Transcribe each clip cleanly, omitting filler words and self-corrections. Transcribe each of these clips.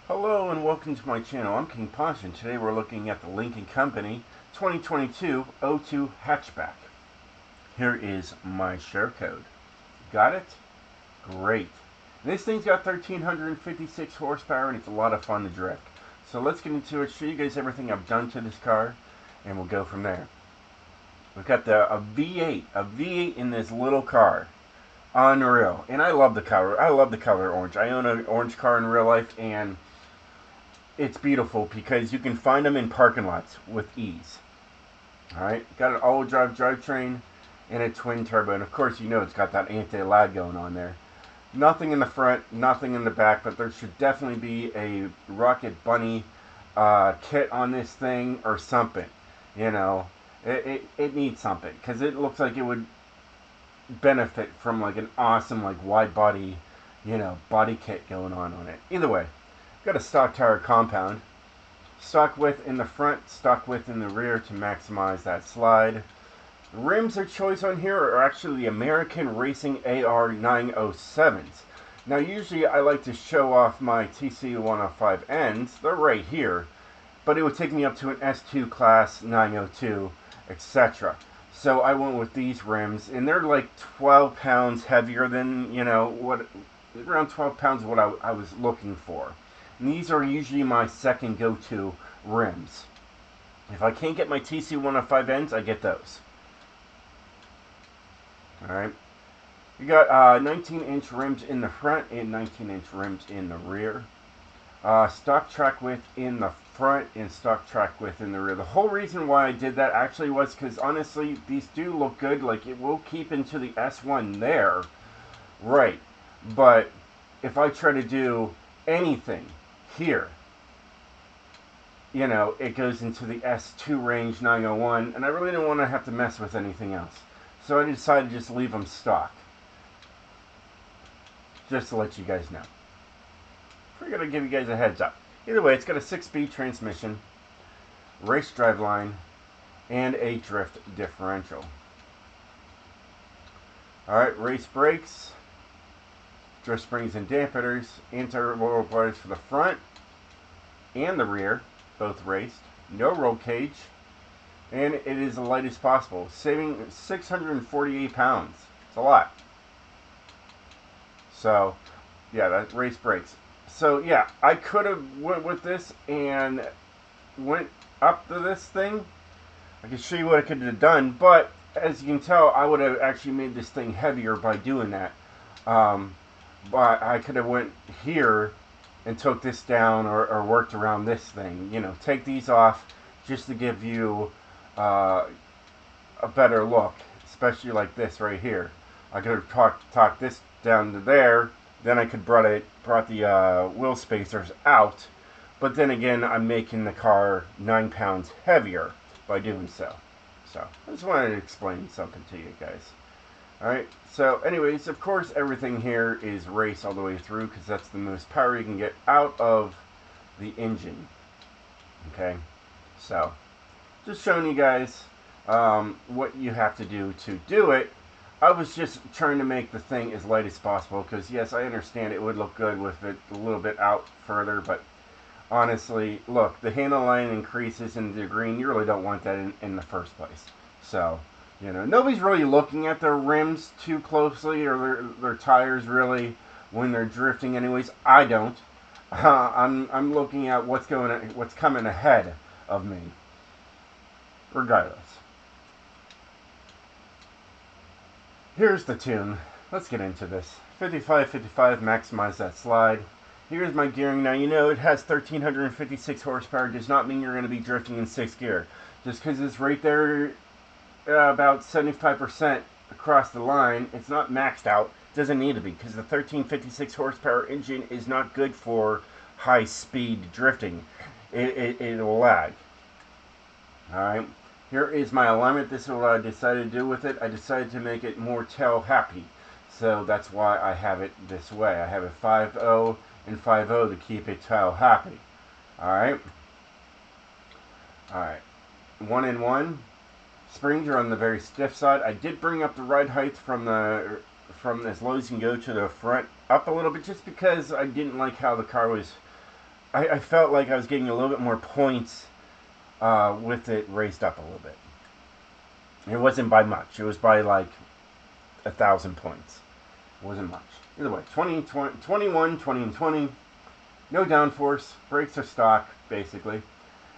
Hello and welcome to my channel. I'm King Punch, and today we're looking at the Lynk & Company 2022 02 Hatchback. Here is my share code. Got it? Great. This thing's got 1,356 horsepower and it's a lot of fun to drift. So let's get into it, show you guys everything I've done to this car, and we'll go from there. We've got a V8 in this little car. Unreal. And I love the color. I love the color orange. I own an orange car in real life, and it's beautiful because you can find them in parking lots with ease. Alright, got an all-wheel drive drivetrain and a twin turbo, and of course you know it's got that anti-lag going on there. Nothing in the front, nothing in the back, but there should definitely be a Rocket Bunny kit on this thing or something. You know, it needs something because it looks like it would benefit from like an awesome like wide body, you know, body kit going on it. Either way, got a stock tire compound. Stock width in the front, stock width in the rear to maximize that slide. The rims of choice on here are actually the American Racing AR 907s. Now usually I like to show off my TC105Ns. They're right here. But it would take me up to an S2 class 902, etc. So I went with these rims, and they're like 12 pounds heavier than, you know, what, around 12 pounds of what I was looking for. And these are usually my second go-to rims. If I can't get my TC105Ns, I get those. Alright. You got 19-inch rims in the front and 19-inch rims in the rear. Stock track width in the front and stock track width in the rear. The whole reason why I did that actually was because honestly, these do look good. Like, it will keep into the S1 there. Right. But if I try to do anything here, you know, it goes into the S2 range 901, and I really didn't want to have to mess with anything else. So I decided to just leave them stock. Just to let you guys know. We're going to give you guys a heads up. Either way, it's got a 6-speed transmission, race driveline, and a drift differential. Alright, race brakes, drift springs and dampeners, anti-roll bars for the front and the rear, both raced. No roll cage, and it is the lightest possible, saving 648 pounds. It's a lot. So, yeah, that's race brakes. So, yeah, I could have went with this and went up to this thing. I can show you what I could have done, but as you can tell, I would have actually made this thing heavier by doing that. But I could have went here and took this down or worked around this thing. You know, take these off just to give you a better look, especially like this right here. I could have talked this down to there. Then I could brought the wheel spacers out, but then again, I'm making the car 9 pounds heavier by doing so. So I just wanted to explain something to you guys. Alright, so anyways, of course everything here is race all the way through because that's the most power you can get out of the engine. Okay, so just showing you guys what you have to do it. I was just trying to make the thing as light as possible because, yes, I understand it would look good with it a little bit out further, but honestly, look, the handle line increases in the green. You really don't want that in the first place. So, you know, nobody's really looking at their rims too closely or their tires really when they're drifting anyways. I don't. I'm looking at what's coming ahead of me. Regardless. Here's the tune. Let's get into this. 55, maximize that slide. Here's my gearing. Now, you know, it has 1,356 horsepower. Does not mean you're going to be drifting in 6th gear. Just because it's right there about 75% across the line, it's not maxed out. Doesn't need to be because the 1,356 horsepower engine is not good for high-speed drifting. It'll lag. Alright. Here is my alignment. This is what I decided to do with it. I decided to make it more tail happy. So that's why I have it this way. I have it 5-0 and 5-0 to keep it tail happy. Alright. Alright. 1 and 1. Springs are on the very stiff side. I did bring up the ride height from as low as you can go to the front up a little bit just because I didn't like how the car was I felt like I was getting a little bit more points with it raised up a little bit. It wasn't by much. It was by like 1,000 points. It wasn't much. Either way, 20, 20, 21, 20, and 20. No downforce. Brakes are stock, basically.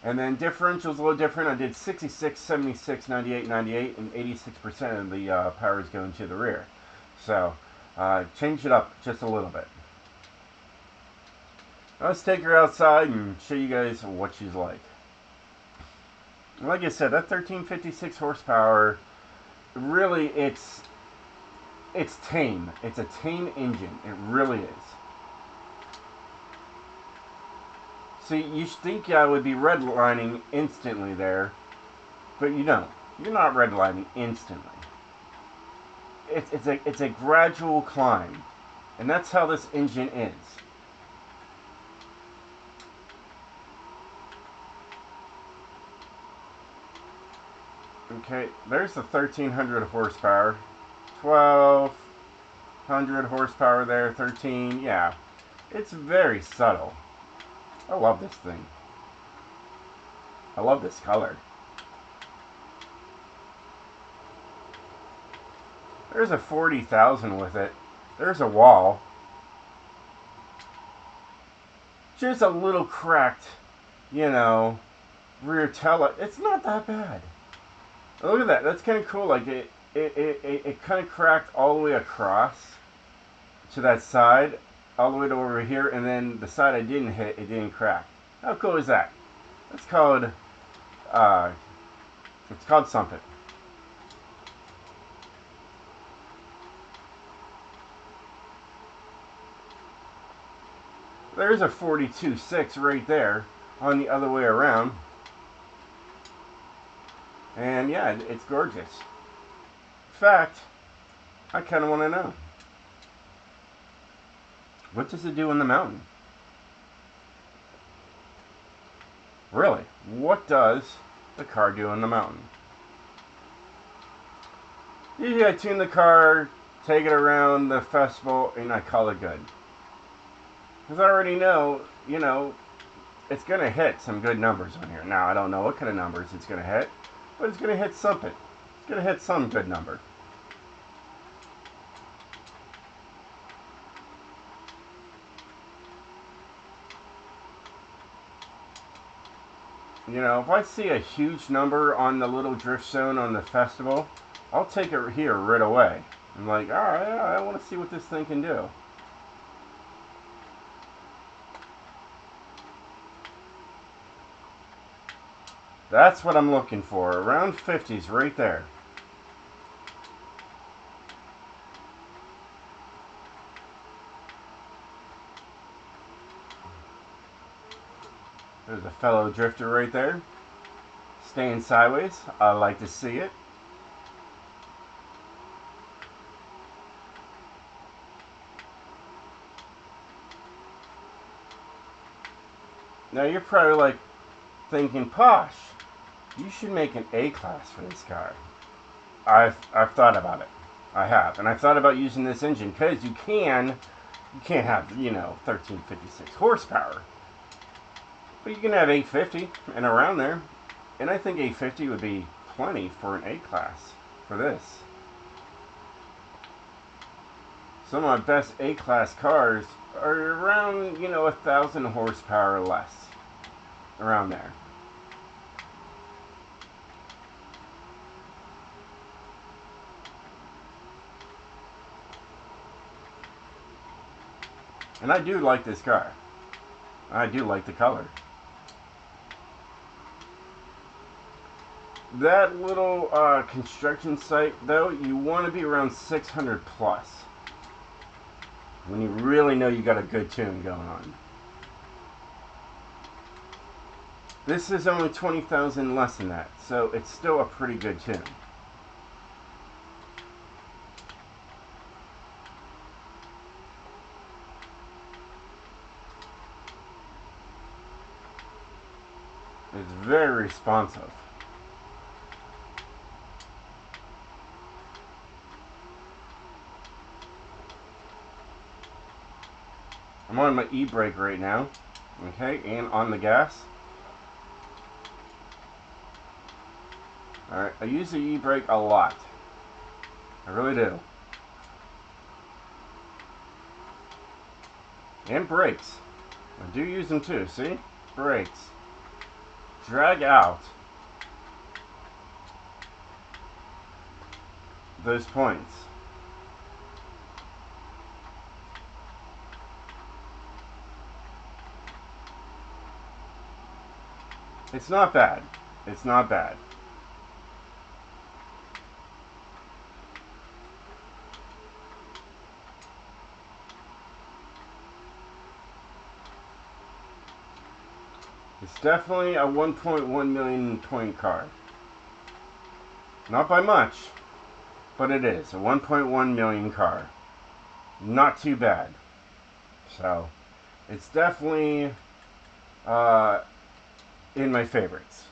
And then differential's a little different. I did 66, 76, 98, 98, and 86% of the power is going to the rear. So, change it up just a little bit. Let's take her outside and show you guys what she's like. Like I said, that 1356 horsepower, really, it's tame. It's a tame engine. It really is. See, you think I would be redlining instantly there, but you don't. You're not redlining instantly. It's a gradual climb, and that's how this engine is. Okay, there's the 1300 horsepower, 1200 horsepower there, 13. Yeah, it's very subtle. I love this thing. I love this color. There's a 40,000 with it. There's a wall. Just a little cracked, you know, rear tail. It's not that bad. Look at that. That's kind of cool. Like it kind of cracked all the way across to that side, all the way to over here, and then the side I didn't hit, it didn't crack. How cool is that? That's called it's called something. There's a 42.6 right there on the other way around. And yeah, it's gorgeous. In fact, I kind of want to know. What does it do in the mountain? Really, what does the car do in the mountain? Usually I tune the car, take it around the festival, and I call it good. Because I already know, you know, it's going to hit some good numbers on here. Now, I don't know what kind of numbers it's going to hit, but it's going to hit something. It's going to hit some good number. You know, if I see a huge number on the little drift zone on the festival, I'll take it here right away. I'm like, alright, I want to see what this thing can do. That's what I'm looking for. Around 50s right there. There's a fellow drifter right there. Staying sideways. I like to see it. Now you're probably like thinking, Posh, you should make an A-class for this car. I've thought about it. I have. And I've thought about using this engine because you can't have, you know, 1356 horsepower. But you can have 850 and around there. And I think 850 would be plenty for an A-class for this. Some of my best A-class cars are around, you know, 1,000 horsepower or less. Around there. And I do like this car. I do like the color. That little construction site, though, you want to be around 600 plus. When you really know you got a good tune going on. This is only 20,000 less than that, so it's still a pretty good tune. It's very responsive. I'm on my e-brake right now. Okay, and on the gas. Alright, I use the e-brake a lot. I really do. And brakes. I do use them too, see? Brakes. Drag out those points. It's not bad. It's not bad. It's definitely a 1.1 million point car. Not by much, but it is a 1.1 million car. Not too bad. So, it's definitely in my favorites.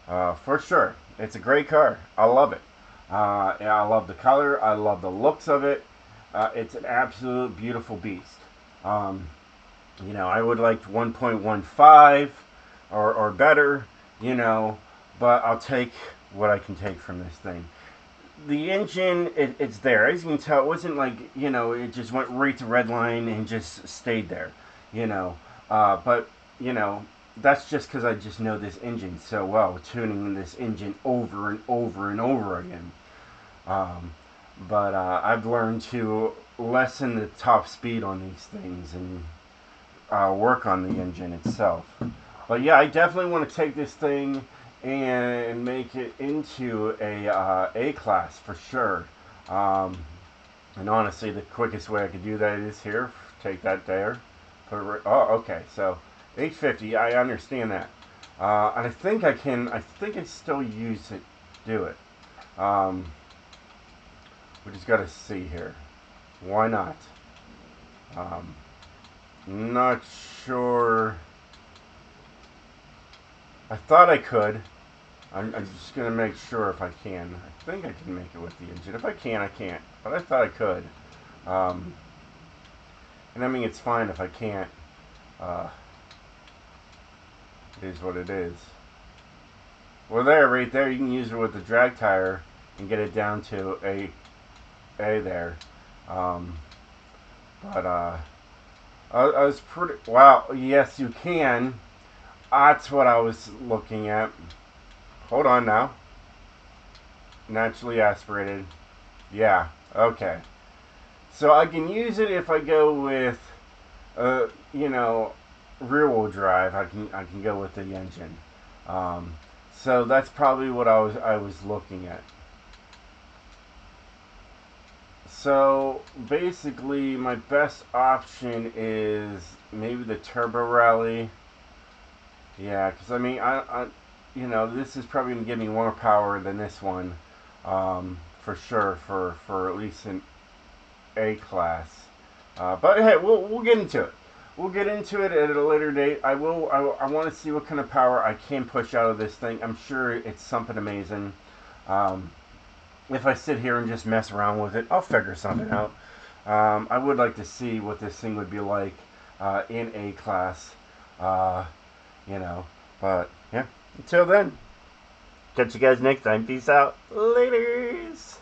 For sure. It's a great car. I love it. I love the color. I love the looks of it. It's an absolute beautiful beast. I would like 1.15 or better, but I'll take what I can take from this thing. The engine, it's there. As you can tell, it wasn't like, it just went right to red line and just stayed there, but, that's just because I just know this engine so well, tuning this engine over and over and over again. But I've learned to lessen the top speed on these things and work on the engine itself. But yeah, I definitely want to take this thing and make it into a class for sure. And honestly, the quickest way I could do that is here. Take that there. Put it right, oh, okay. So 850. I understand that. And I think I can. I think I still use it. Do it. We just got to see here. Why not? Not sure. I thought I could. I'm just going to make sure if I can. I think I can make it with the engine. If I can, I can't. But I thought I could. And I mean, it's fine if I can't. It is what it is. Well, right there, you can use it with the drag tire and get it down to a there. But I was pretty. Wow, yes, you can. That's what I was looking at. Hold on now. Naturally aspirated. Yeah, okay. So I can use it if I go with, rear wheel drive. I can go with the engine. So that's probably what I was looking at. So basically, my best option is maybe the Turbo Rally. Yeah, because I mean, this is probably gonna give me more power than this one, for sure, for at least an A class. But hey, we'll get into it. We'll get into it at a later date. I want to see what kind of power I can push out of this thing. I'm sure it's something amazing. If I sit here and just mess around with it, I'll figure something out. I would like to see what this thing would be like in A class. But yeah, until then, catch you guys next time. Peace out. Laters.